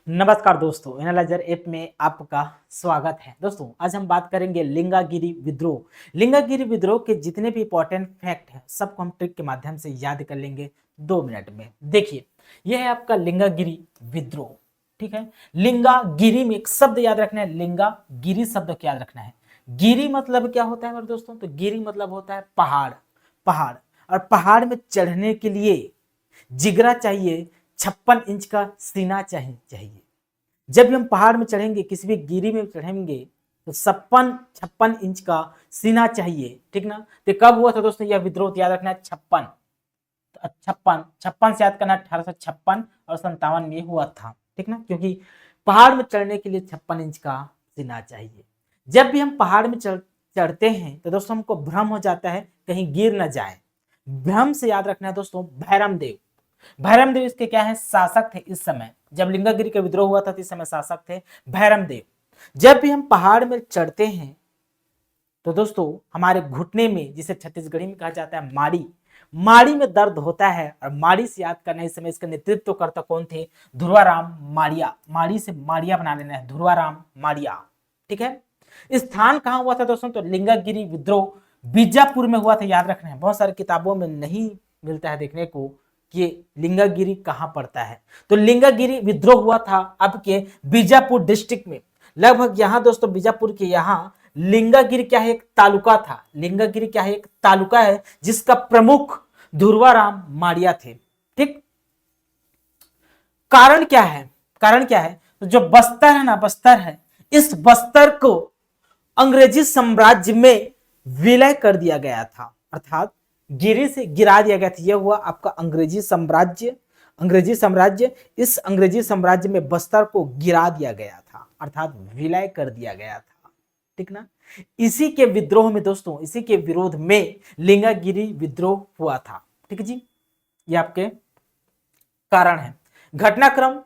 नमस्कार दोस्तों, analyser app में आपका स्वागत है। दोस्तों आज हम बात करेंगे लिंगागिरी विद्रोह। लिंगागिरी विद्रोह के जितने भी इंपॉर्टेंट फैक्ट हैं सबको हम ट्रिक के माध्यम से याद कर लेंगे 2 मिनट में। देखिए, यह है आपका लिंगागिरी विद्रोह। ठीक है, लिंगागिरी में एक शब्द याद रखना है, लिंगागिरी शब्द को याद रखना है। गिरी मतलब क्या होता है मेरे दोस्तों? तो गिरी मतलब होता है पहाड़। पहाड़, और पहाड़ में चढ़ने के लिए जिगरा चाहिए, 56 इंच का सीना चाहिए। जब भी हम पहाड़ में चढ़ेंगे, किसी भी गिरी में चढ़ेंगे तो 56 इंच का सीना चाहिए। ठीक ना? तो कब हुआ था दोस्तों यह विद्रोह? याद रखना है 56। छप्पन छप्पन से याद करना 1856 और 57 में हुआ था। ठीक ना? क्योंकि पहाड़ में चढ़ने के लिए 56 इंच का सीना चाहिए। जब भी हम पहाड़ में चढ़ते हैं तो दोस्तों हमको भ्रम हो जाता है कहीं गिर न जाए। भ्रम से याद रखना है दोस्तों भैरम देव। भैरम देव इसके क्या है? शासक थे। इस समय जब लिंगागिरी का विद्रोह हुआ था तो इस समय शासक थे भैरम देव। जब भी हम पहाड़ में चढ़ते हैं तो दोस्तों हमारे घुटने में, जिसे छत्तीसगढ़ी में कहा जाता है माड़ी, माड़ी में दर्द होता है। और माड़ी से याद करना, इस समय इसका नेतृत्व करता कौन थे? ध्रुवाराम माड़िया। माड़ी से माड़िया बना लेना है, ध्रुवाराम माड़िया। ठीक है, स्थान कहां हुआ था दोस्तों? तो लिंगागिरी विद्रोह बीजापुर में हुआ था। याद रखना है, बहुत सारी किताबों में नहीं मिलता है देखने को कि लिंगागिरी कहां पड़ता है। तो लिंगागिरी विद्रोह हुआ था आपके बीजापुर डिस्ट्रिक्ट में, लगभग यहां दोस्तों बीजापुर के यहां लिंगागिरी क्या है? एक तालुका था। लिंगागिरी क्या है? एक तालुका है जिसका प्रमुख ध्रुवाराम माड़िया थे। ठीक, कारण क्या है? कारण क्या है? तो जो बस्तर है ना, बस्तर है, इस बस्तर को अंग्रेजी साम्राज्य में विलय कर दिया गया था, अर्थात गिरी से गिरा दिया गया था। यह हुआ आपका अंग्रेजी साम्राज्य। अंग्रेजी साम्राज्य, इस अंग्रेजी साम्राज्य में बस्तर को गिरा दिया गया था, अर्थात विलय कर दिया गया था। ठीक ना? इसी के विद्रोह में दोस्तों, इसी के विरोध में लिंगागिरी विद्रोह हुआ था। ठीक है जी, ये आपके कारण है। घटनाक्रम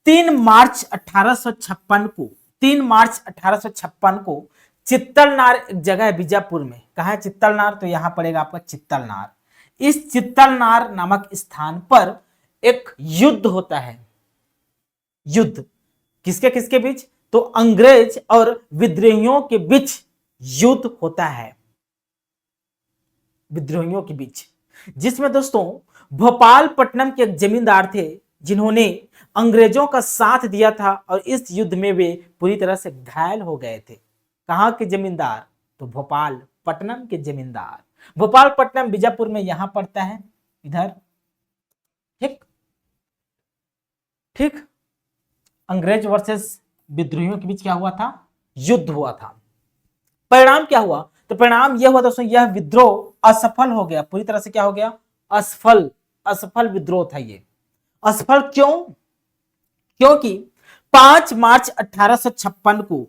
3 मार्च 1856 को, 3 मार्च 1856 को चित्तलनार एक जगह है बीजापुर में। कहा है चित्तलनार? तो यहां पड़ेगा आपका चित्तलनार। इस चित्तलनार नामक स्थान पर एक युद्ध होता है। युद्ध किसके किसके बीच? तो अंग्रेज और विद्रोहियों के बीच युद्ध होता है, विद्रोहियों के बीच, जिसमें दोस्तों भोपालपट्टनम के एक जमींदार थे जिन्होंने अंग्रेजों का साथ दिया था और इस युद्ध में वे पूरी तरह से घायल हो गए थे। कहां के जमींदार? तो भोपालपट्टनम के जमींदार। भोपालपट्टनम बीजापुर में यहां पड़ता है, इधर। ठीक ठीक, अंग्रेज वर्सेस विद्रोहियों के बीच क्या हुआ था? युद्ध हुआ था। परिणाम क्या हुआ? तो परिणाम यह हुआ दोस्तों, यह विद्रोह असफल हो गया। पूरी तरह से क्या हो गया? असफल। असफल विद्रोह था ये। असफल क्यों? क्योंकि 5 मार्च 1856 को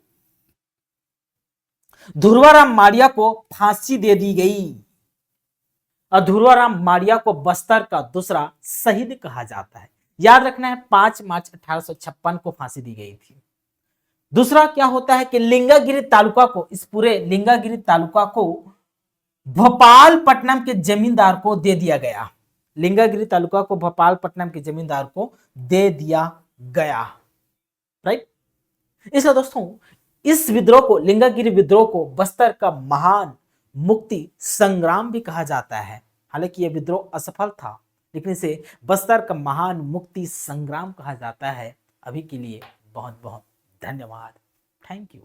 ध्रुवाराम माड़िया को फांसी दे दी गई। और ध्रुवाराम माड़िया को बस्तर का दूसरा शहीद कहा जाता है। याद रखना है 5 मार्च 1856 को फांसी दी गई थी। दूसरा क्या होता है कि लिंगागिरी तालुका को, इस पूरे लिंगागिरी तालुका को भोपालपट्टनम के जमींदार को दे दिया गया। लिंगागिरी तालुका को भोपालपट्टनम के जमींदार को दे दिया गया। राइट? इसलिए दोस्तों इस विद्रोह को, लिंगागिरी विद्रोह को बस्तर का महान मुक्ति संग्राम भी कहा जाता है। हालांकि यह विद्रोह असफल था, लेकिन इसे बस्तर का महान मुक्ति संग्राम कहा जाता है। अभी के लिए बहुत बहुत धन्यवाद। Thank you.